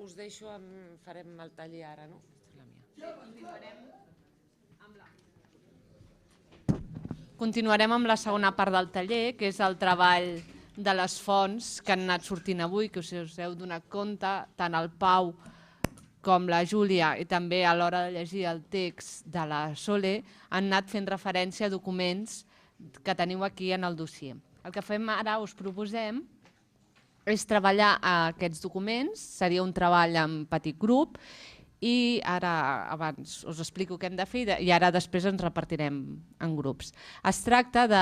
us deixo, farem el taller ara, no? Continuarem amb la segona part del taller, que és el treball de les fonts que han anat sortint avui, que us heu donat compte, tant el Pau com la Júlia i també a l'hora de llegir el text de la Sole han anat fent referència a documents que teniu aquí en el dossier. El que fem ara, us proposem, és treballar aquests documents, seria un treball en petit grup i ara abans us explico què hem de fer i ara després ens repartirem en grups. Es tracta de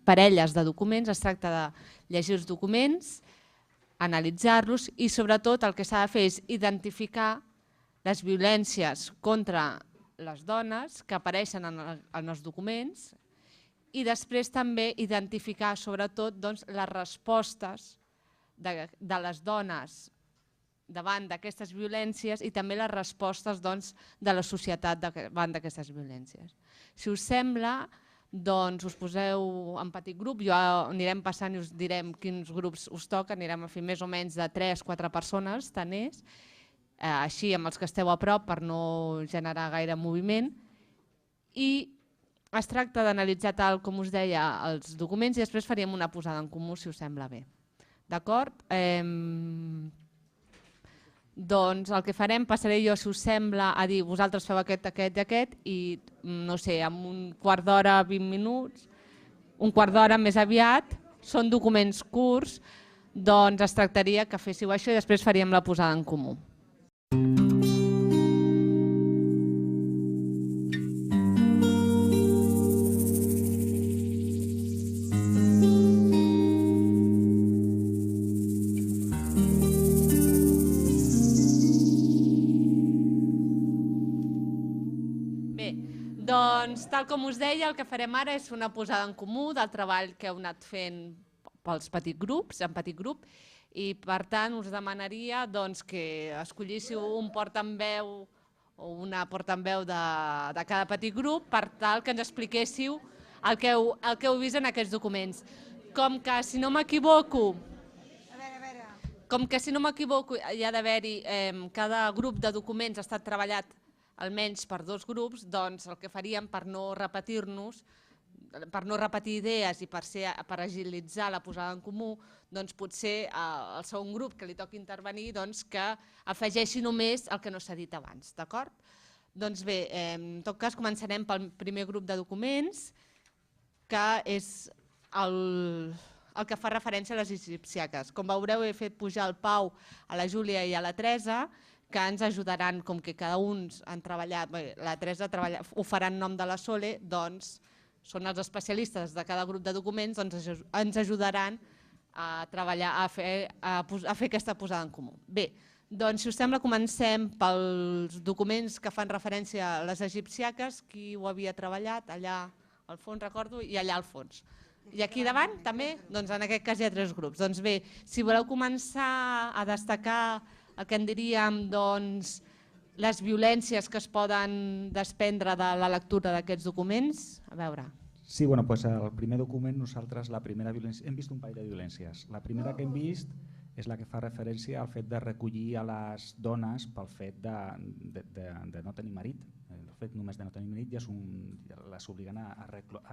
parelles de documents, es tracta de llegir els documents, analitzar-los i sobretot el que s'ha de fer és identificar les violències contra les dones que apareixen en els documents i després també identificar sobretot les respostes de les dones davant d'aquestes violències i també les respostes de la societat davant d'aquestes violències. Si us sembla, doncs us poseu en petit grup, jo anirem passant i us direm quins grups us toquen, anirem a fer més o menys de 3-4 persones, tant és, així amb els que esteu a prop per no generar gaire moviment, i es tracta d'analitzar tal com us deia els documents i després faríem una posada en comú si us sembla bé. D'acord? Doncs el que farem, passaré jo, si us sembla, a dir vosaltres feu aquest, aquest i aquest i no sé, en un quart d'hora, 20 minuts, un quart d'hora més aviat, són documents curts, doncs es tractaria que féssiu això i després faríem la posada en comú. Doncs, tal com us deia, el que farem ara és una posada en comú del treball que heu anat fent pels petits grups, en petit grup, i per tant us demanaria que escollíssiu un portaveu o una portaveu de cada petit grup per tal que ens expliquéssiu el que heu vist en aquests documents. Com que, si no m'equivoco, hi ha d'haver-hi, cada grup de documents ha estat treballat almenys per 2 grups, doncs el que faríem per no repetir-nos, per no repetir idees i per agilitzar la posada en comú, doncs potser el segon grup que li toqui intervenir que afegeixi només el que no s'ha dit abans, d'acord? Doncs bé, en tot cas començarem pel primer grup de documents, que és el que fa referència a les egipciaques. Com veureu, he fet pujar el Pau, a la Júlia i a la Teresa, que ens ajudaran, com que cada un han treballat, la Teresa ho farà en nom de la Sole, doncs són els especialistes de cada grup de documents, doncs ens ajudaran a treballar, a fer aquesta posada en comú. Bé, doncs si us sembla comencem pels documents que fan referència a les egipciaques, qui ho havia treballat, allà al fons recordo, i allà al fons. I aquí davant també? Doncs en aquest cas hi ha 3 grups. Doncs bé, si voleu començar a destacar el que en diríem les violències que es poden desprendre de la lectura d'aquests documents, a veure. Sí, bueno, pues el primer document nosaltres la primera violència, hem vist un parell de violències. La primera que hem vist és la que fa referència al fet de recollir a les dones pel fet de no tenir marit. El fet només de no tenir marit ja les obliguen a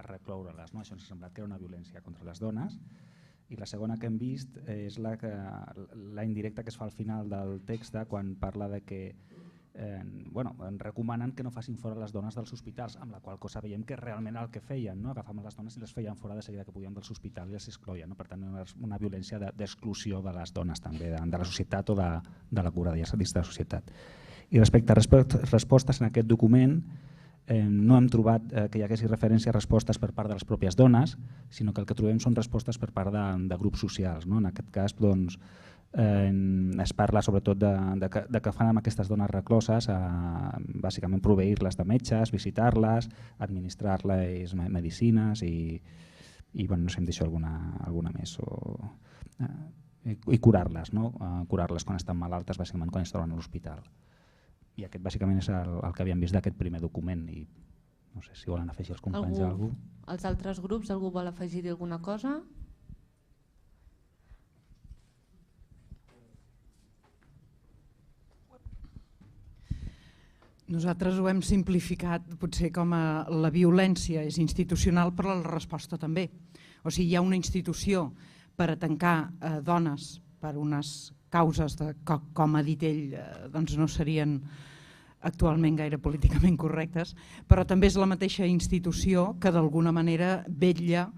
recloure-les. Això ens ha semblat que era una violència contra les dones. I la segona que hem vist és la indirecta que es fa al final del text quan parla de que recomanen que no facin fora les dones dels hospitals, amb la qual cosa veiem que realment el que feien, agafaven les dones i les feien fora de seguida que podien dels hospitals i les excloïen. Per tant, és una violència d'exclusió de les dones també, de la societat o de la cura dins de la societat. I respecte a respostes en aquest document, no hem trobat que hi haguessi referència a respostes per part de les pròpies dones, sinó que el que trobem són respostes per part de grups socials. En aquest cas es parla sobretot de que fan amb aquestes dones recloses, bàsicament proveir-les de metges, visitar-les, administrar-les medicines i no sé si em deixo alguna més, i curar-les, curar-les quan estan malaltes, bàsicament quan es troben a l'hospital. I aquest bàsicament és el que havíem vist d'aquest primer document i no sé si volen afegir els companys alguna cosa. Els altres grups, algú vol afegir-hi alguna cosa? Nosaltres ho hem simplificat potser com a la violència és institucional, però la resposta també. O sigui, hi ha una institució per a tancar dones per unes causes que, com ha dit ell, doncs no serien actualment gaire políticament correctes, però també és la mateixa institució que d'alguna manera vetlla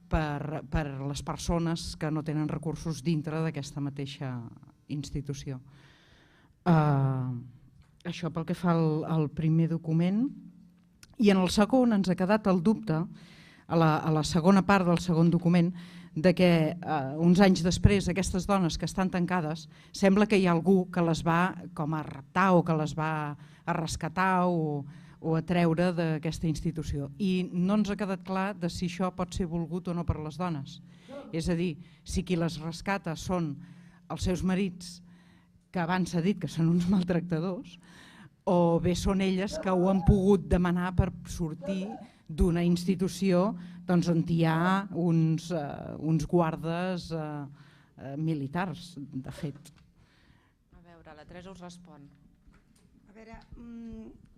per les persones que no tenen recursos dintre d'aquesta mateixa institució. Això pel que fa al primer document. I en el segon ens ha quedat el dubte, a la segona part del segon document, de que uns anys després aquestes dones que estan tancades sembla que hi ha algú que les va com a raptar o que les va a rescatar o a treure d'aquesta institució. I no ens ha quedat clar de si això pot ser volgut o no per les dones. És a dir, si qui les rescata són els seus marits, que abans s'ha dit que són uns maltractadors, o bé són elles que ho han pogut demanar per sortir d'una institució on hi ha uns guardes militars, de fet. A veure, la Teresa us respon. A veure,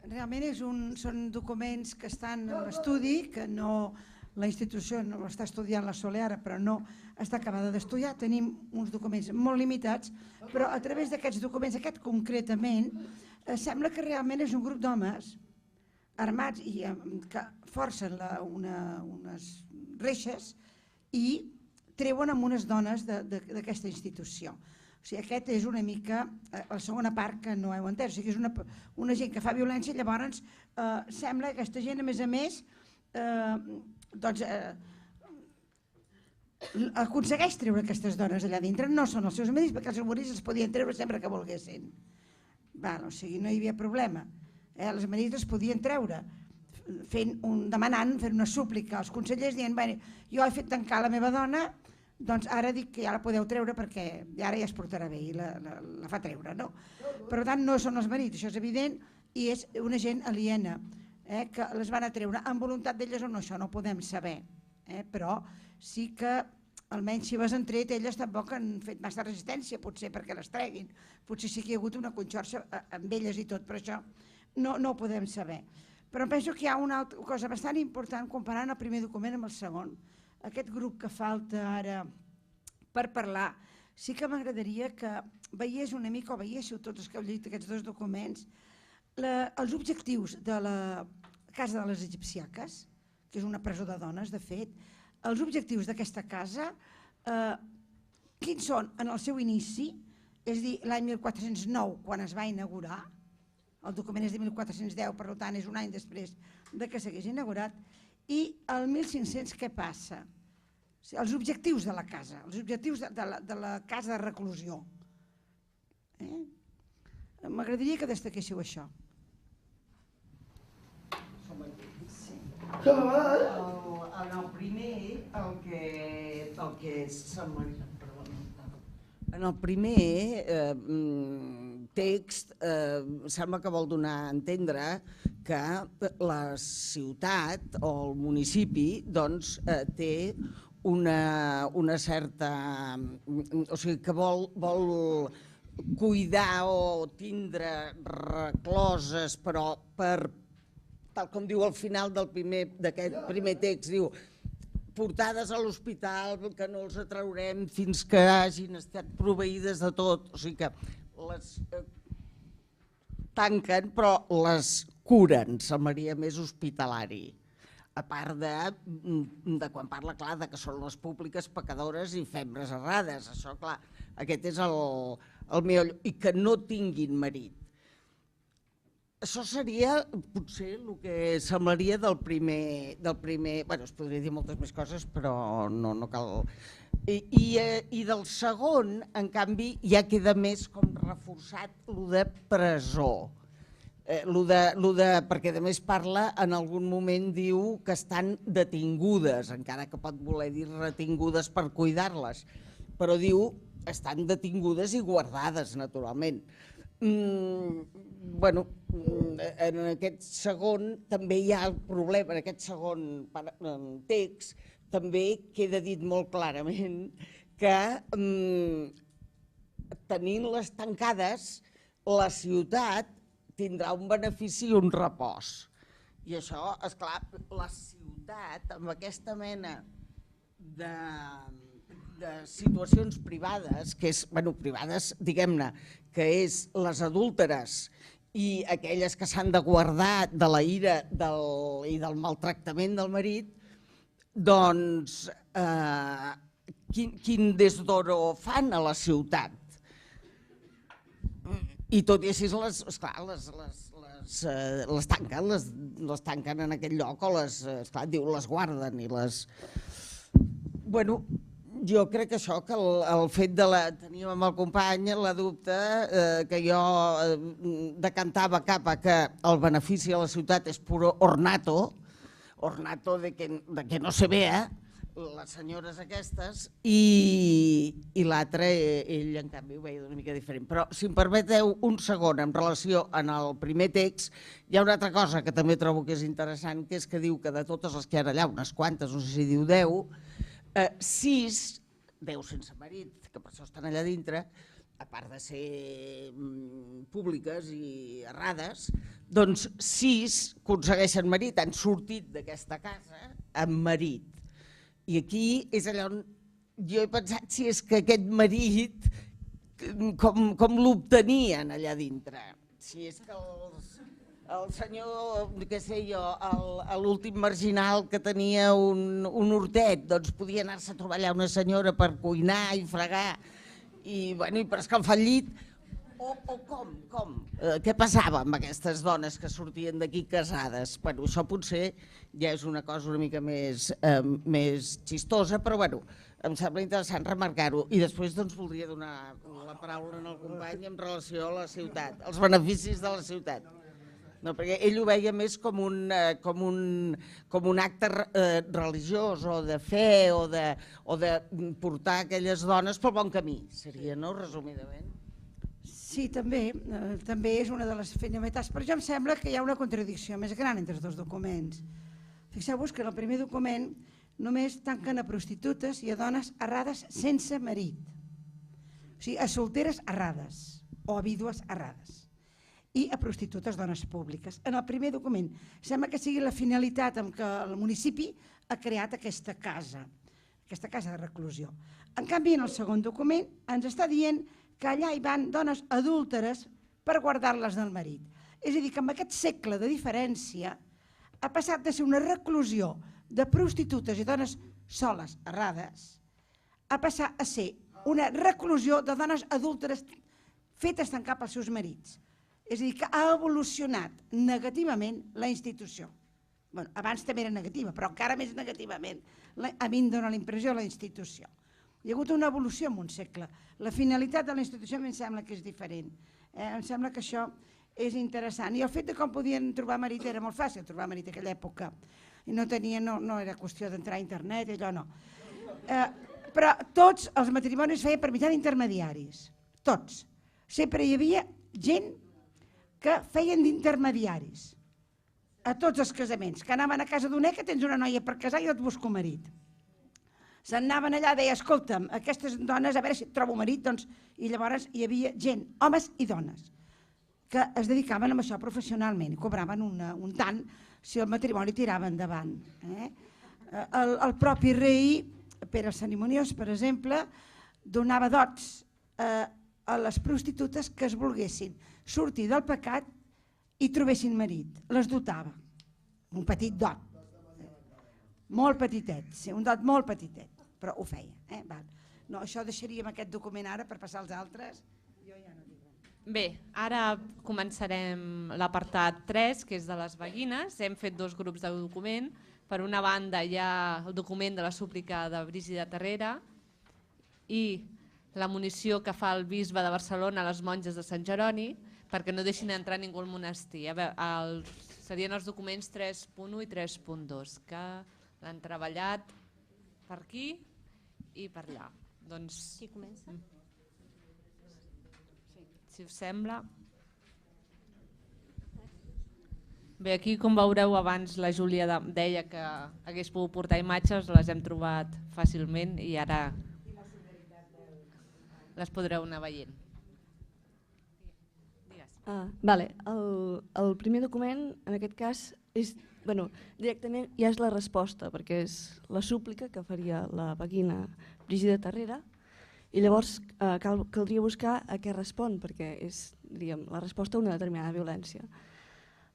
realment són documents que estan en estudi, que la institució no està estudiant la Sole ara, però no està acabada d'estudiar. Tenim uns documents molt limitats, però a través d'aquests documents, aquest concretament, sembla que realment és un grup d'homes armats i que forcen unes reixes i treuen amb unes dones d'aquesta institució. O sigui, aquest és una mica la segona part que no heu entès. O sigui, és una gent que fa violència, llavors sembla que aquesta gent, a més, aconsegueix treure aquestes dones allà dintre. No són els seus marits, perquè els seus marits els podien treure sempre que volguessin. O sigui, no hi havia problema. Els marits els podien treure demanant, fent una súplica als consellers dient jo he fet tancar la meva dona, doncs ara dic que ja la podeu treure perquè ara ja es portarà bé i la fa treure. Per tant, no són els marits, això és evident, i és una gent aliena que les van a treure amb voluntat d'elles o no, això no ho podem saber, però sí que almenys si les han tret, elles tampoc han fet massa resistència, potser perquè les treguin, potser sí que hi ha hagut una conxorxa amb elles i tot, però això no ho podem saber. Però penso que hi ha una altra cosa bastant important comparant el primer document amb el segon. Aquest grup que falta ara per parlar, sí que m'agradaria que veiés una mica, o veiéssiu tots els que heu llegit aquests dos documents, els objectius de la Casa de les Egipciaques, que és una presó de dones, de fet, els objectius d'aquesta casa, quins són en el seu inici, és a dir, l'any 1409, quan es va inaugurar, el document és de 1410, per tant és un any després que s'hagués inaugurat, i el 1500 què passa? Els objectius de la casa, els objectius de la casa de reclusió. M'agradaria que destaquéssiu això. En el primer, en el primer text sembla que vol donar a entendre que la ciutat o el municipi té una certa... O sigui, que vol cuidar o tindre recloses, però tal com diu al final d'aquest primer text, diu portades a l'hospital, que no els atraurem fins que hagin estat proveïdes de tot. O sigui que les tanquen, però les curen, semblaria més hospitalari. A part de quan parla, clar, que són les públiques pecadores i fembres errades. Això, clar, aquest és el millor. I que no tinguin marit. Això seria potser el que semblaria del primer... Bé, es podria dir moltes més coses, però no cal... I del segon, en canvi, ja queda més com reforçat el de presó. Perquè a més parla, en algun moment diu que estan detingudes, encara que pot voler dir retingudes per cuidar-les, però diu estan detingudes i guardades, naturalment. Bueno, en aquest segon també hi ha el problema, en aquest segon text també queda dit molt clarament que tenint-les tancades la ciutat tindrà un benefici i un repòs. I això, esclar, la ciutat, amb aquesta mena de situacions privades, que és, bueno, privades, diguem-ne, que és les adúlteres i aquelles que s'han de guardar de la ira i del maltractament del marit, doncs quin desdoro fan a la ciutat. I tot i així, esclar, les tanquen en aquell lloc o les guarden i les... Bueno, jo crec que això, que el fet de teníem amb el company la dubte que jo decantava cap a que el benefici a la ciutat és puro ornato de que no se vea, les senyores aquestes, i l'altre, ell en canvi ho veia una mica diferent. Però si em permeteu un segon en relació al primer text, hi ha una altra cosa que també trobo que és interessant, que és que diu que de totes les que hi ha allà, unes quantes, no sé si diu 10, 10 sense marit, que per això estan allà dintre, a part de ser públiques i errades, doncs 6 aconsegueixen marit, han sortit d'aquesta casa amb marit. I aquí és allà on jo he pensat si és que aquest marit, com l'obtenien allà dintre. Si és que el senyor, què sé jo, l'últim marginal que tenia un hortet, doncs podia anar-se a trobar allà una senyora per cuinar i fregar i per escalfar el llit. O com? Què passava amb aquestes dones que sortien d'aquí casades? Això potser ja és una cosa una mica més xistosa, però em sembla interessant remarcar-ho. I després voldria donar la paraula al company en relació a la ciutat, els beneficis de la ciutat. No, perquè ell ho veia més com un acte religiós o de fe o de portar aquelles dones pel bon camí, seria, no?, resumidament. Sí, també és una de les finalitats, però jo em sembla que hi ha una contradicció més gran entre els dos documents. Fixeu-vos que en el primer document només tanquen a prostitutes i a dones errades sense marit, o sigui, a solteres errades o a vídues errades, i a prostitutes dones públiques. En el primer document sembla que sigui la finalitat amb què el municipi ha creat aquesta casa de reclusió. En canvi, en el segon document ens està dient que allà hi van dones adúlteres per guardar-les del marit. És a dir, que amb aquest segle de diferència ha passat de ser una reclusió de prostitutes i dones soles, errades, a passar a ser una reclusió de dones adúlteres fetes tancar pels seus marits. És a dir, que ha evolucionat negativament la institució. Abans també era negativa, però encara més negativament. A mi em dóna la impressió la institució. Hi ha hagut una evolució en un segle. La finalitat de la institució em sembla que és diferent. Em sembla que això és interessant. I el fet de com podien trobar marit era molt fàcil, trobar marit en aquella època. I no era qüestió d'entrar a internet, allò no. Però tots els matrimonis feien per mitjà d'intermediaris. Tots. Sempre hi havia gent que feien d'intermediaris. A tots els casaments, que anaven a casa d'una que tens una noia per casar i jo et busco marit. Se'n anaven allà, deia, escolta'm, aquestes dones, a veure si et trobo marit, doncs, i llavors hi havia gent, homes i dones, que es dedicaven a això professionalment, i cobraven un tant si el matrimoni tirava endavant. El propi rei, Pere Cerimoniós, per exemple, donava dots a les prostitutes que es volguessin sortir del pecat i trobessin marit. Les dotava. Un petit dot. Molt petitet, sí, un dot molt petitet, però ho feia. No, això deixaríem aquest document ara per passar als altres. Bé, ara començarem l'apartat 3, que és de les beguines. Hem fet 2 grups de document. Per una banda hi ha el document de la súplica de Brígida Terrera i la munició que fa el bisbe de Barcelona a les monges de Sant Jeroni perquè no deixin entrar ningú al monestir. Serien els documents 3.1 i 3.2, que l'han treballat per aquí i per allà. Qui comença? Si us sembla. Bé, aquí com veureu abans la Júlia deia que hagués pogut portar imatges, les hem trobat fàcilment i ara les podreu anar veient. Digues. Vale. El primer document, en aquest cas, és, directament ja és la resposta, perquè és la súplica que faria la veguina Brígida Tarrera, i llavors caldria buscar a què respon, perquè és, diríem, la resposta a una determinada violència.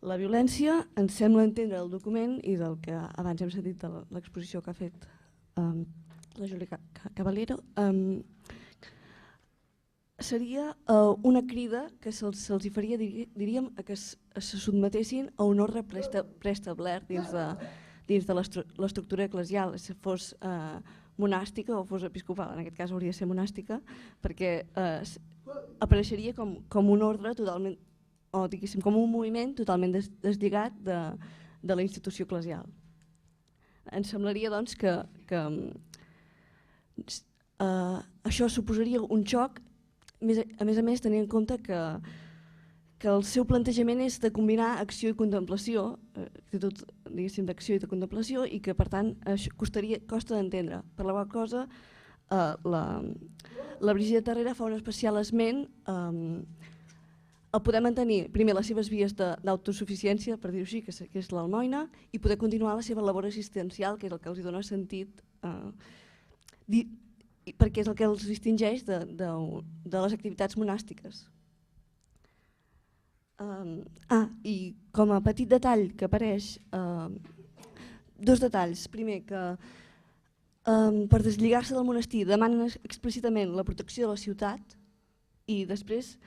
La violència, ens sembla entendre del document i del que abans hem sentit de l'exposició que ha fet la Júlia Caballero, seria una crida que se'ls faria, diríem, que se sotmetessin a un ordre preestablert dins de l'estructura eclesial, si fos monàstica o fos episcopal, en aquest cas hauria de ser monàstica, perquè apareixeria com un ordre totalment, o diguéssim, com un moviment totalment deslligat de la institució eclesial. Ens semblaria doncs que això suposaria un xoc, a més tenint en compte que el seu plantejament és de combinar acció i contemplació, actitud d'acció i de contemplació, i que per tant costa d'entendre. Per la qual cosa la Brígida Tarrera fa un especial esment a poder mantenir primer les seves vies d'autosuficiència, per dir-ho així, que és l'almoina, i poder continuar la seva labor assistencial, que és el que els dona sentit, perquè és el que els distingeix de les activitats monàstiques. I com a petit detall que apareix, dos detalls. Primer, que per deslligar-se del monestir demanen explícitament la protecció de la ciutat, i després,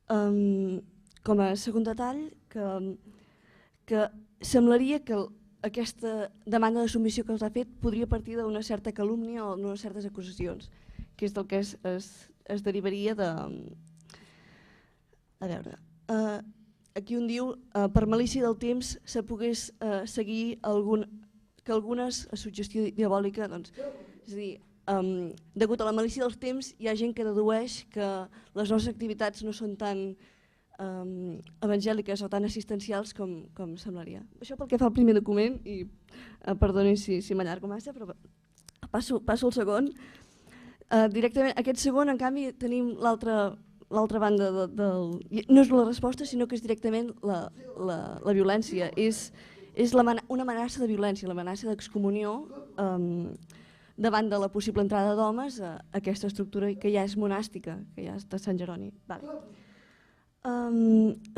com a segon detall, que semblaria que aquesta demanda de submissió que els ha fet podria partir d'una certa calúmnia o d'unes certes acusacions, que és del que es derivaria de... A veure, aquí un diu, per malícia del temps se pogués seguir que algunes a suggestió diabòlica, és a dir, degut a la malícia dels temps hi ha gent que dedueix que les nostres activitats no són tan evangèliques o tan assistencials com semblaria. Això pel que fa al primer document, i perdonin si m'allargo massa, però passo al segon. Directament, aquest segon, en canvi, tenim l'altra banda no és la resposta, sinó que és directament la violència. És una amenaça de violència, l'amenaça d'excomunió davant de la possible entrada d'homes a aquesta estructura que ja és monàstica, que ja és de Sant Jeroni.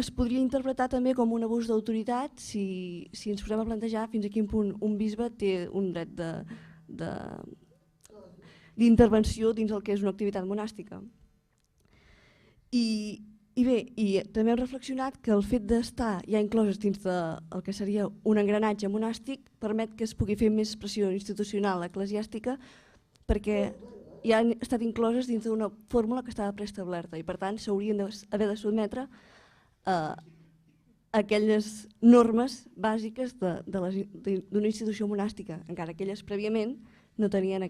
Es podria interpretar també com un abús d'autoritat si ens posem a plantejar fins a quin punt un bisbe té un dret d'intervenció dins el que és una activitat monàstica. I també hem reflexionat que el fet d'estar ja incloses dins del que seria un engranatge monàstic permet que es pugui fer més pressió institucional eclesiàstica perquè ja han estat incloses dins d'una fórmula que estava preestablerta i per tant s'haurien d'haver de sotmetre a aquelles normes bàsiques d'una institució monàstica, encara que elles prèviament no tenien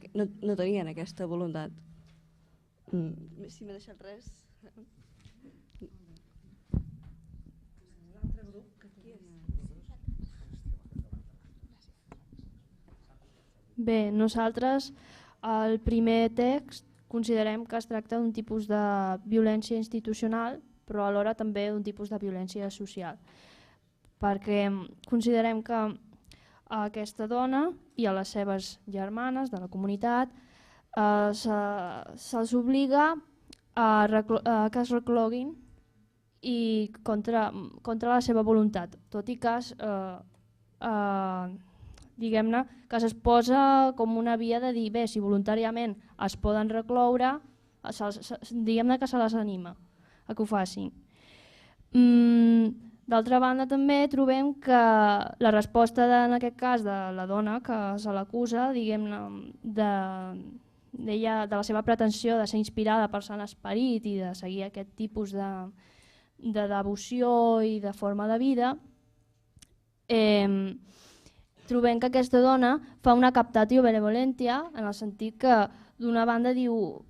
aquesta voluntat. Si m'he deixat res... Bé, nosaltres al primer text considerem que es tracta d'un tipus de violència institucional, però alhora també d'un tipus de violència social, perquè considerem que a aquesta dona i a les seves germanes de la comunitat se'ls obliga a que es recloguin i contra la seva voluntat, tot i que diguem-ne que s'exposa com una via de dir, bé, si voluntàriament es poden recloure, diguem-ne que se les anima a que ho facin. D'altra banda també trobem que la resposta en aquest cas de la dona que se l'acusa, diguem-ne, de la seva pretensió de ser inspirada per Sant Esperit i de seguir aquest tipus de devoció i de forma de vida, trobem que aquesta dona fa una captatio benevolentia en el sentit que d'una banda diu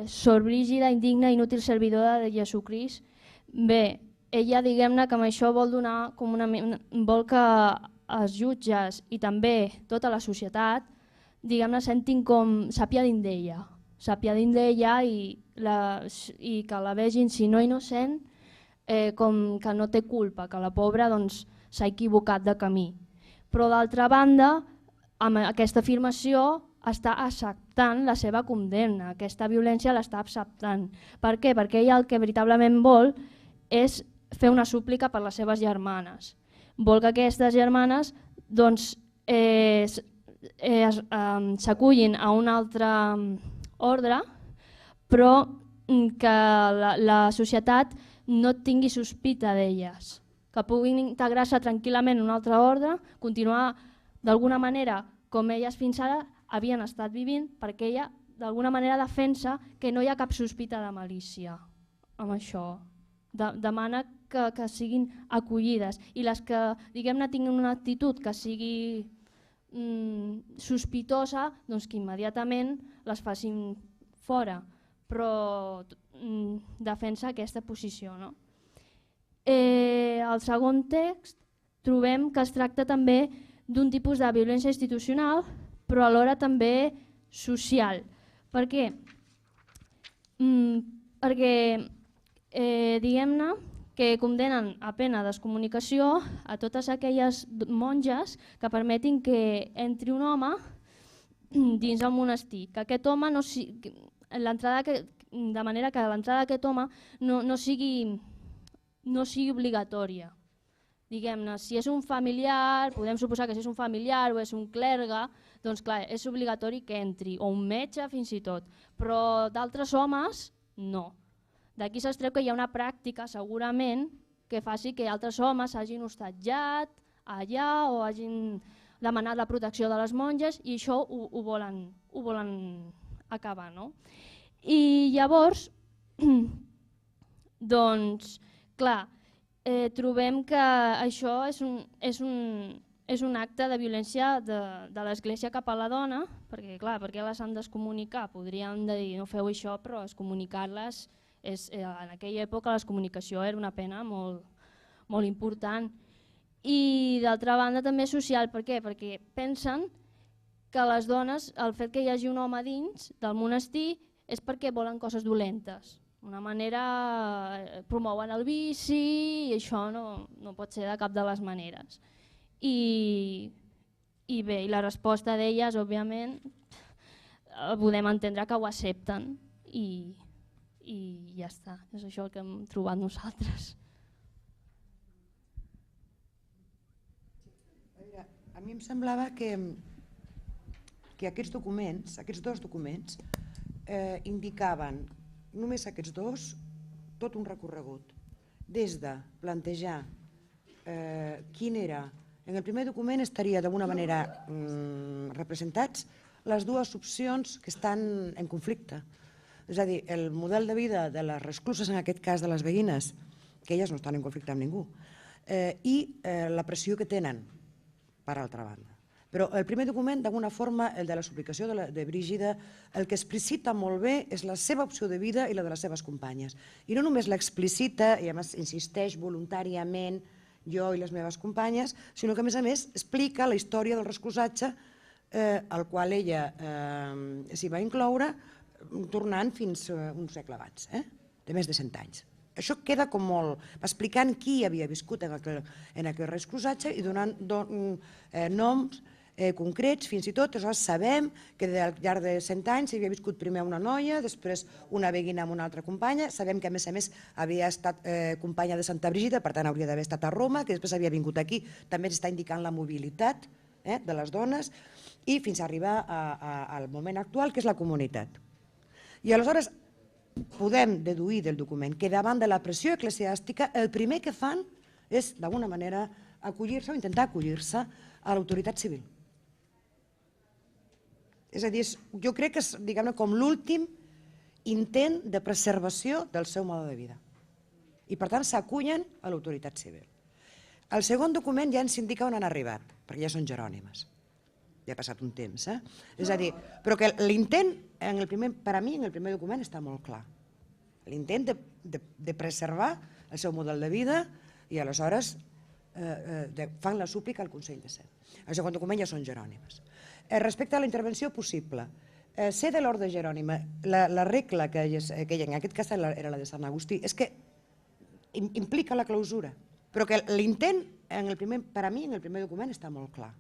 «Sor Brígida, indigna, inútil servidora de Jesucrist». Bé, ella diguem-ne que amb això vol donar com vol que els jutges i també tota la societat diguem-ne sentin com s'apiadin d'ella i que la vegin, si no innocent, com que no té culpa, que la pobra s'ha equivocat de camí. Però d'altra banda, amb aquesta afirmació està acceptant la seva condemna, aquesta violència l'està acceptant. Per què? Perquè ella el que veritablement vol és fer una súplica per les seves germanes. Vol que aquestes germanes s'acullin a un altre ordre, però que la societat no tingui sospita d'elles, que puguin integrar-se tranquil·lament en un altre ordre, continuar d'alguna manera com elles fins ara havien estat vivint, perquè ella d'alguna manera defensa que no hi ha cap sospita de malícia amb això. Demana que siguin acollides i les que diguem-ne tinguin una actitud que sigui sospitosa, doncs que immediatament les facin fora, però defensa aquesta posició. No? Al segon text trobem que es tracta també d'un tipus de violència institucional, però alhora també social. Per què? Perquè diguem-ne que condemnen a pena d'excomunicació a totes aquelles monges que permetin que entri un home dins el monestir, que aquest home de manera que l'entrada d'aquest home no sigui obligatòria. Diguem-ne, si és un familiar, podem suposar que si és un familiar o és un clergue, doncs clar, és obligatori que entri, o un metge fins i tot, però d'altres homes no. D'aquí s'extreu que hi ha una pràctica segurament que faci que altres homes hagin hostatjat allà o hagin demanat la protecció de les monges i això ho volen acabar. No? I llavors, doncs, clar, trobem que això és un acte de violència de l'Església cap a la dona, perquè clar, perquè les han d'excomunicar, podríem dir no feu això, però excomunicar-les, en aquella època l'excomunicació era una pena molt important. I d'altra banda també social, per què? Perquè pensen que les dones, el fet que hi hagi un home dins del monestir és perquè volen coses dolentes. D'una manera promouen el vici i això no pot ser de cap de les maneres. I bé, la resposta d'elles, òbviament, podem entendre que ho accepten i ja està. És això el que hem trobat nosaltres. A mi em semblava que aquests documents, aquests dos documents, indicaven només aquests dos tot un recorregut, des de plantejar quin era. En el primer document estaria d'alguna manera representats les dues opcions que estan en conflicte. És a dir, el model de vida de les recluses, en aquest cas de les veïnes, que elles no estan en conflicte amb ningú, i la pressió que tenen, per altra banda. Però el primer document, d'alguna forma, el de la suplicació de Brígida, el que explicita molt bé és la seva opció de vida i la de les seves companyes. I no només l'explicita, i a més insisteix voluntàriament, jo i les meves companyes, sinó que a més explica la història del reclusatge al qual ella s'hi va incloure, tornant fins un segle abans, de més de 100 anys. Això queda com molt, explicant qui havia viscut en aquell reclusatge i donant noms concrets, fins i tot sabem que al llarg de 100 anys hi havia viscut primer una noia, després una veïna amb una altra companya, sabem que a més havia estat companya de Santa Brígida, per tant hauria d'haver estat a Roma, que després havia vingut aquí, també s'està indicant la mobilitat de les dones i fins a arribar al moment actual, que és la comunitat. I aleshores podem deduir del document que davant de la pressió eclesiàstica el primer que fan és d'alguna manera acollir-se o intentar acollir-se a l'autoritat civil. És a dir, jo crec que és com l'últim intent de preservació del seu mode de vida. I per tant s'acullen a l'autoritat civil. El segon document ja ens indica on han arribat, perquè ja són jerònimes. Ja ha passat un temps. És a dir, però que l'intent, per a mi, en el primer document està molt clar. L'intent de preservar el seu model de vida i aleshores fan la súplica al Consell de Cent. El segon document ja són jerònimes. Respecte a la intervenció possible, ser de l'ordre jerònima, la regla que en aquest cas era la de Sant Agustí, és que implica la clausura, però que l'intent, per a mi, en el primer document està molt clar.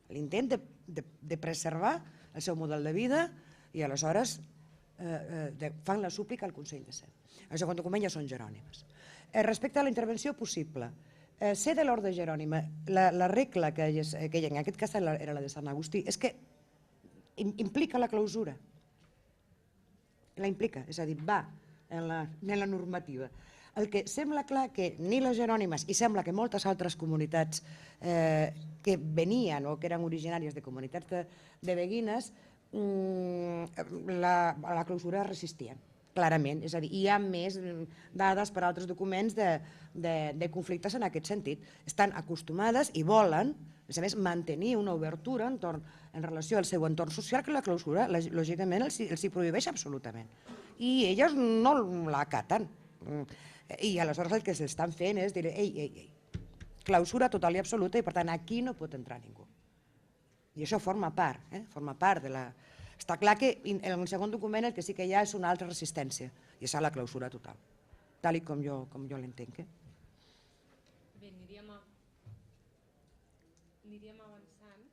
L'intent de preservar el seu model de vida i aleshores fan la súplica al Consell de Cent. El segon document ja són jerònimes. Respecte a la intervenció possible, ser de l'ordre jerònima, la regla que en aquest cas era la de Sant Agustí, és que implica la clausura. La implica, és a dir, va en la normativa. El que sembla clar que ni les jerònimes i sembla que moltes altres comunitats que venien o que eren originàries de comunitats de beguines, la clausura resistien, clarament. És a dir, hi ha més dades per altres documents de conflictes en aquest sentit. Estan acostumades i volen, a més, mantenir una obertura en relació al seu entorn social que la clausura, lògicament, els hi prohibeix absolutament. I elles no l'acaten. I aleshores el que s'estan fent és dir, ei, clausura total i absoluta i per tant aquí no pot entrar ningú. I això forma part de la... Està clar que en el segon document el que sí que hi ha és una altra resistència i és la clausura total, tal com jo l'entenc. Bé, aniríem avançant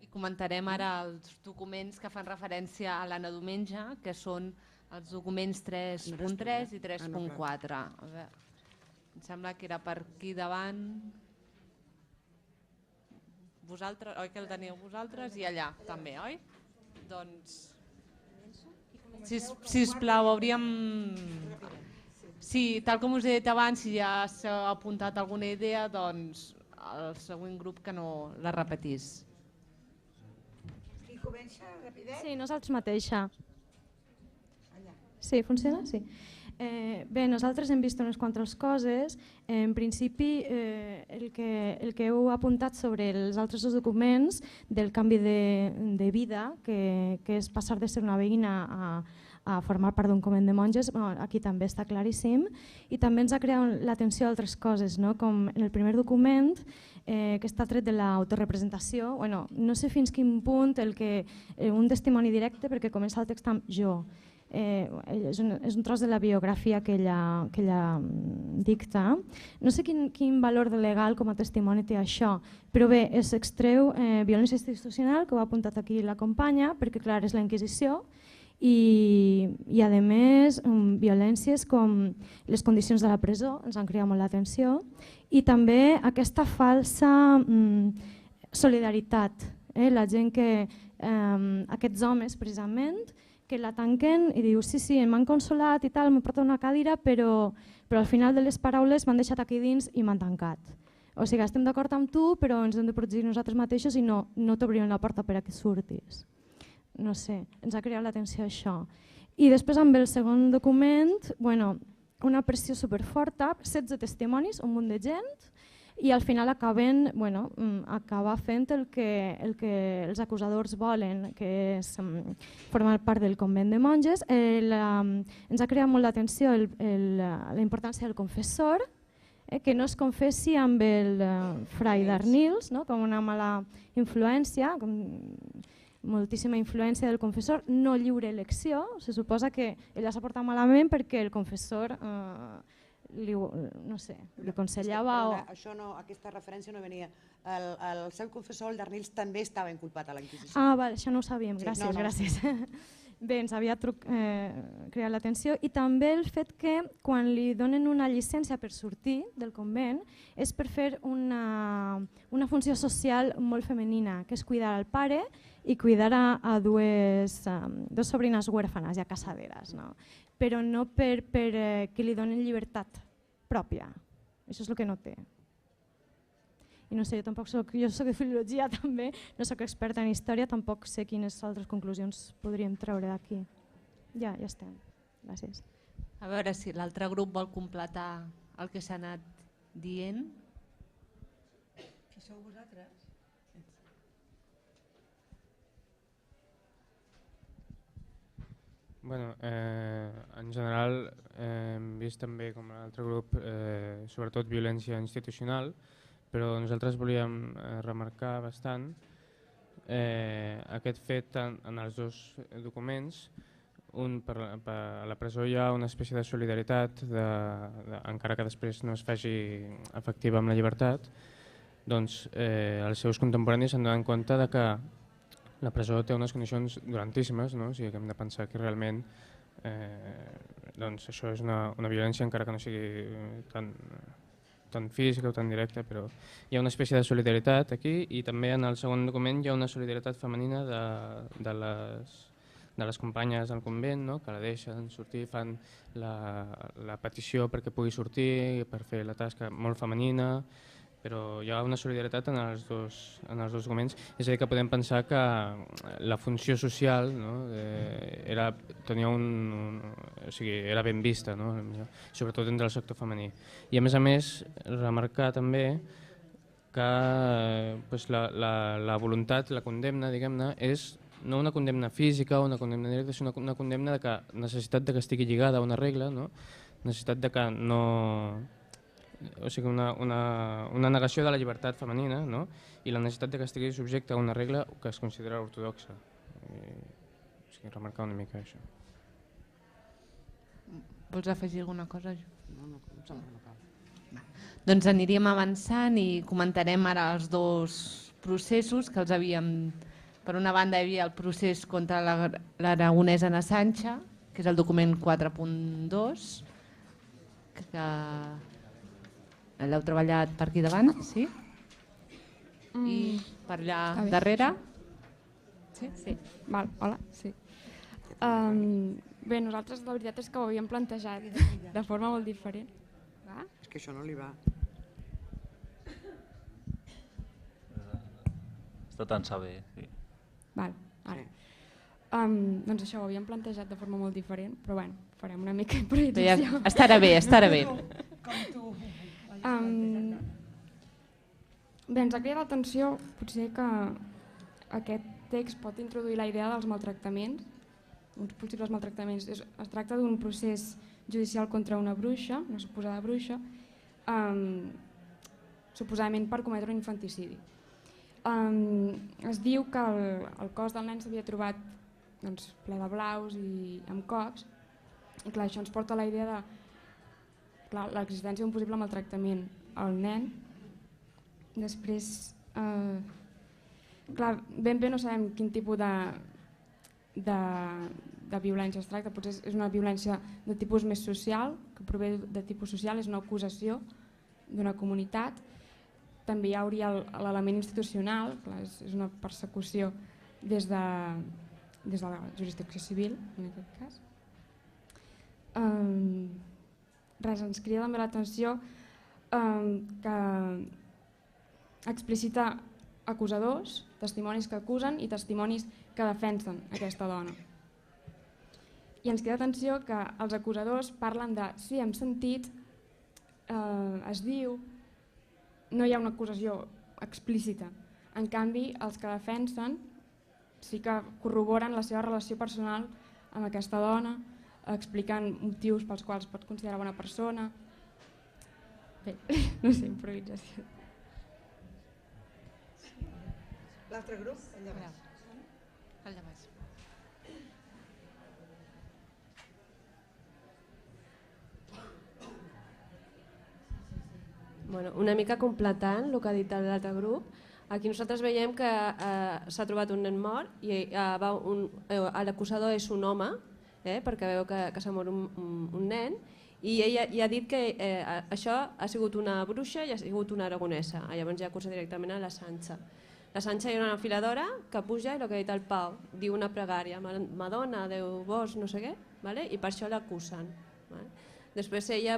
i comentarem ara els documents que fan referència a l'Anna Diumenge, que són els documents 3.3 i 3.4. Em sembla que era per aquí davant. Vosaltres, oi que el teniu vosaltres? I allà també, oi? Doncs, sisplau, hauríem... Sí, tal com us he dit abans, si ja s'ha apuntat alguna idea, doncs el següent grup que no la repetís. Qui comença, rapidet? Sí, nosaltres mateixa. Sí, funciona? Sí. Bé, nosaltres hem vist unes quantes coses. En principi, el que heu apuntat sobre els altres dos documents del canvi de vida, que és passar de ser una veïna a formar part d'un convent de monges, aquí també està claríssim. I també ens ha creat l'atenció a altres coses, com en el primer document, que està tret de l'autorepresentació. No sé fins quin punt un testimoni directe, perquè comença el text amb jo. És un tros de la biografia que ella dicta. No sé quin valor legal com a testimoni té això, però bé, s'extreu violència institucional, que ho ha apuntat aquí la companya, perquè clar, és la Inquisició, i a més violències com les condicions de la presó, ens han cridat molt l'atenció, i també aquesta falsa solidaritat, la gent que, aquests homes precisament, que la tanquen i diu sí, m'han consolat i tal, m'he portat una cadira, però al final de les paraules m'han deixat aquí dins i m'han tancat. O sigui, estem d'acord amb tu, però ens hem de protegir nosaltres mateixos i no t'obrim la porta per a que surtis. No sé, ens ha creat l'atenció això. I després amb el segon document, una pressió superforta, 16 testimonis, un munt de gent, i al final acaba fent el que els acusadors volen, que és formar part del convent de monges. Ens ha creat molt d'atenció la importància del confessor, que no es confessi amb el frai d'Arnils, com una mala influència, moltíssima influència del confessor, no lliure elecció. Se suposa que ella s'ha portat malament perquè el confessor li aconsellava... Aquesta referència no venia. El seu confessor, el d'Arnils, també estava inculpat a la Inquisició. Això no ho sabíem, gràcies. Bé, ens havia creat l'atenció i també el fet que quan li donen una llicència per sortir del convent és per fer una funció social molt femenina, que és cuidar al pare i cuidar a dues sobrines huérfanes i a casaderes, però no per que li donen llibertat pròpia. Això és el que no té. I no sé, jo soc de filologia també, no soc experta en història, tampoc sé quines altres conclusions podríem treure d'aquí. Ja estem. Gràcies. A veure si l'altre grup vol completar el que s'ha anat dient. Qui sou vosaltres? Bueno, en general hem vist també com l'altre grup sobretot violència institucional, però nosaltres volíem remarcar bastant aquest fet en els dos documents. a la presó hi ha una espècie de solidaritat, encara que després no es faci efectiva amb la llibertat, doncs els seus contemporanis s'han donat compte de que la presó té unes condicions durantíssimes, no? O sigui que hem de pensar que realment doncs això és una violència, encara que no sigui tan física o tan directa, però hi ha una espècie de solidaritat aquí, i també en el segon document hi ha una solidaritat femenina de les companyes del convent, no? Que la deixen sortir, fan la petició perquè pugui sortir, per fer la tasca molt femenina, però hi ha una solidaritat en els dos documents. És a dir, que podem pensar que la funció social, no? Tenia o sigui, era ben vista, no? Sobretot entre el sector femení. I a més, remarcar també que pues, la voluntat, la condemna, diguem-ne, és no una condemna física o una condemna directa, sinó una condemna de que necessitat de que estigui lligada a una regla, no? Necessitat de que no... O sigui, una negació de la llibertat femenina, no? I la necessitat de que estigui subjecte a una regla que es considera ortodoxa. O sigui, remarcar una mica això. Vols afegir alguna cosa? No, em sembla que no cal. Doncs aniríem avançant i comentarem ara els dos processos que els havíem... Per una banda hi havia el procés contra l'aragonès en Assange, que és el document 4.2, que l'heu treballat per aquí davant, sí? I per allà darrere? Sí. Val, hola, sí. Bé, nosaltres la veritat és que ho havíem plantejat de forma molt diferent. És que això no li va. Està tan saber, sí. Val, ara. Doncs això ho havíem plantejat de forma molt diferent, però bueno, farem una mica d'improvisació. Estarà bé, estarà bé. Bé, ens ha cridat l'atenció potser que aquest text pot introduir la idea dels maltractaments, uns possibles maltractaments. Es tracta d'un procés judicial contra una bruixa, una suposada bruixa, suposadament per cometre un infanticidi. Es diu que el cos del nen s'havia trobat ple de blaus i amb cops, i clar, això ens porta a la idea de l'existència d'un possible maltractament al nen. Després, clar, ben bé no sabem quin tipus de violència es tracta, potser és una violència de tipus més social, que prové de tipus social, és una acusació d'una comunitat. També hi hauria l'element institucional, és una persecució des de la jurisdicció civil, en aquest cas. Res, ens crida també l'atenció que explicita acusadors, testimonis que acusen i testimonis que defensen aquesta dona. I ens crida l'atenció que els acusadors parlen de sí, hem sentit, es diu, no hi ha una acusació explícita. En canvi, els que defensen sí que corroboren la seva relació personal amb aquesta dona, explicant motius pels quals pot considerar bona persona. Bé, no sé, improvisació. L'altre grup? Allà baix. Allà baix. Bueno, una mica completant el que ha dit l'altre grup, aquí nosaltres veiem que s'ha trobat un nen mort i l'acusador és un home, perquè veu que s'ha mort un nen, i ella ja ha dit que això ha sigut una bruixa i ha sigut una aragonesa, llavors ja acusa directament a la Sancha. La Sancha era una enfiladora que puja i el que ha dit el Pau, diu una pregària, Madonna, Déu vos, no sé què, i per això l'acusen. Després ella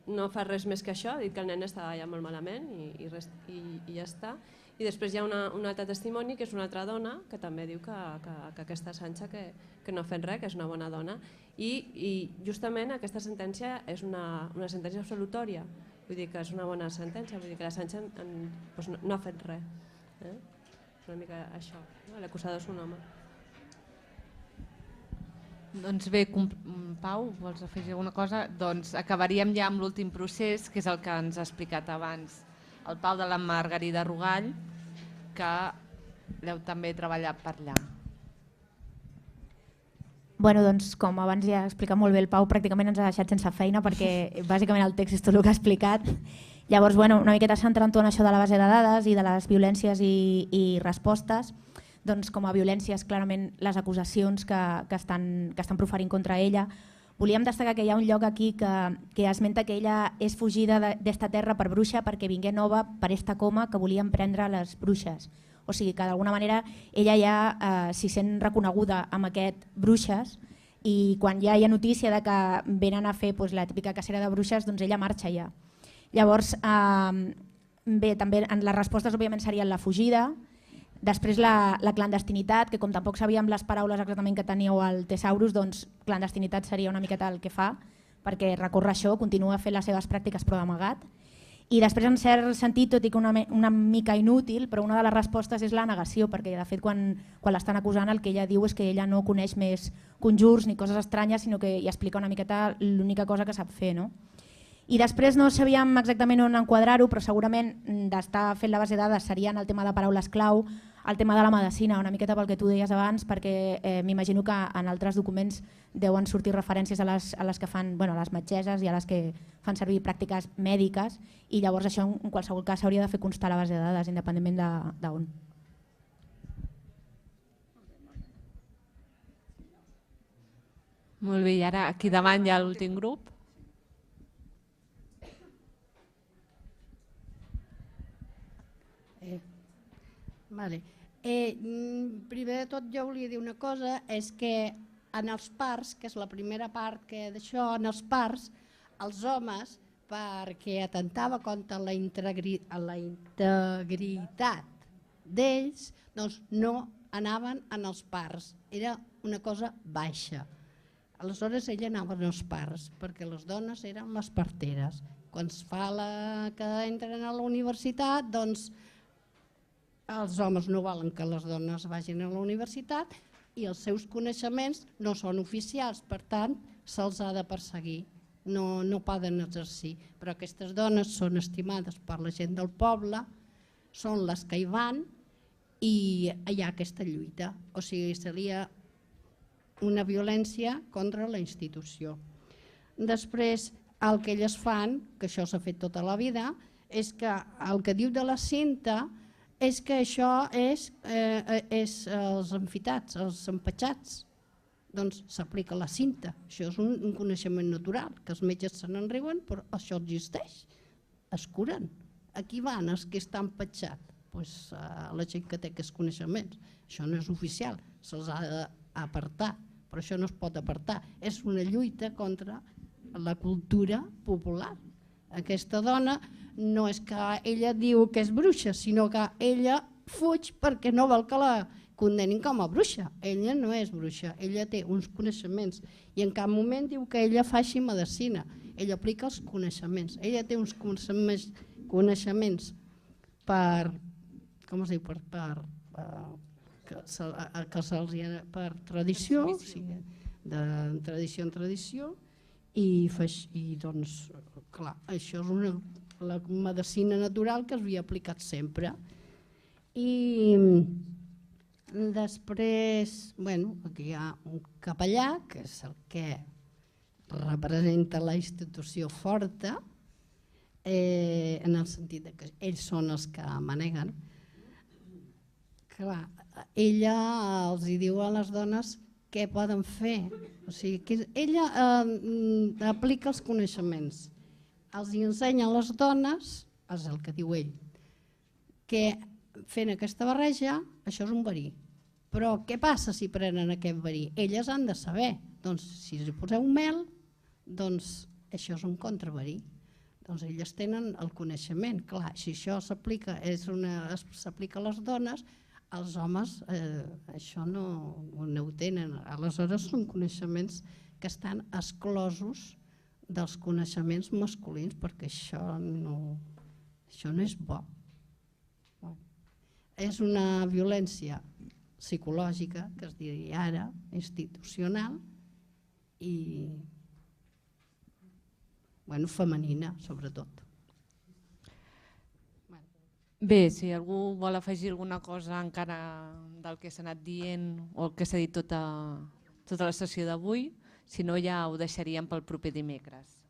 no fa res més que això, ha dit que el nen estava ja molt malament i ja està. I després hi ha un altre testimoni, que és una altra dona, que també diu que aquesta Sancha que no ha fet res, que és una bona dona. I justament aquesta sentència és una sentència absolutòria, vull dir que és una bona sentència, vull dir que la Sancha no ha fet res. Una mica això, l'acusador és un home. Doncs bé, Pau, vols afegir alguna cosa? Doncs acabaríem ja amb l'últim procés, que és el que ens ha explicat abans el Pau de la Margarida Rugall, que l'heu també treballat per allà. Bueno, doncs, com abans ja ha explicat molt bé el Pau, pràcticament ens ha deixat sense feina perquè bàsicament el text és tot el que ha explicat. Llavors, bueno, una miqueta centrant-ho en això de la base de dades i de les violències i respostes, doncs com a violències clarament les acusacions que estan proferint contra ella. Volíem destacar que hi ha un lloc aquí que esmenta que ella és fugida d'esta terra per bruixa perquè vingué nova per esta coma que volien prendre les bruixes. O sigui que d'alguna manera ella ja s'hi sent reconeguda amb aquest bruixes i quan ja hi ha notícia de que venen a fer la típica cacera de bruixes, doncs ella marxa ja. Llavors, bé, també les respostes òbviament serien la fugida, després la clandestinitat, que com tampoc sabíem les paraules exactament que teníeu al Tesaurus, doncs clandestinitat seria una miqueta el que fa, perquè recorre això, continua fent les seves pràctiques però d'amagat. I després, en cert sentit, tot i que una mica inútil, però una de les respostes és la negació, perquè de fet quan l'estan acusant el que ella diu és que ella no coneix més conjurs ni coses estranyes, sinó que hi explica una miqueta l'única cosa que sap fer. No? I després no sabíem exactament on enquadrar-ho, però segurament d'estar fent la base de dades seria en el tema de paraules clau, el tema de la medicina, una miqueta pel que tu deies abans, perquè m'imagino que en altres documents deuen sortir referències a les que fan, a les metgesses i a les que fan servir pràctiques mèdiques i llavors això en qualsevol cas s'hauria de fer constar a la base de dades independentment d'on. Molt bé, i ara aquí davant hi ha l'últim grup. Primer de tot jo volia dir una cosa, és que en els parts, que és la primera part que d'això, en els parts, els homes, perquè atentava contra la integritat d'ells, doncs no anaven en els parts, era una cosa baixa. Aleshores ella anava en els parts, perquè les dones eren les parteres. Quan es fa que entren a la universitat, doncs els homes no volen que les dones vagin a la universitat i els seus coneixements no són oficials, per tant se'ls ha de perseguir, no poden exercir. Però aquestes dones són estimades per la gent del poble, són les que hi van i hi ha aquesta lluita. O sigui, seria una violència contra la institució. Després, el que elles fan, que això s'ha fet tota la vida, és que el que diu de la cinta és que això és els enfitats, els empatxats. Doncs s'aplica la cinta. Això és un coneixement natural, que els metges se n'enriuen, però això existeix. Es curen. A qui van els que estan empatxats? A la gent que té aquests coneixements. Això no és oficial, se'ls ha d'apartar, però això no es pot apartar. És una lluita contra la cultura popular. Aquesta dona no és que ella diu que és bruixa, sinó que ella fuig perquè no vol que la condenin com a bruixa. Ella no és bruixa, ella té uns coneixements i en cap moment diu que ella faci medicina. Ella aplica els coneixements. Ella té uns coneixements per, com es diu, per tradició, de tradició en tradició, i doncs, clar, això és la medicina natural que s'havia aplicat sempre. I després, aquí hi ha un capellà, que és el que representa la institució forta, en el sentit que ells són els que maneguen. Clar, ella els diu a les dones què poden fer. O sigui, ella aplica els coneixements. Els ensenya a les dones, és el que diu ell, que fent aquesta barreja, això és un verí. Però què passa si prenen aquest verí? Elles han de saber. Doncs si hi poseu mel, doncs això és un contraverí. Doncs elles tenen el coneixement. Clar, si això s'aplica a les dones, els homes això no ho tenen. Aleshores són coneixements que estan exclosos dels coneixements masculins perquè això no és bo. És una violència psicològica, que es diria ara, institucional i femenina, sobretot. Bé, si algú vol afegir alguna cosa encara del que s'ha anat dient o el que s'ha dit tota la sessió d'avui, si no ja ho deixaríem pel proper dimecres.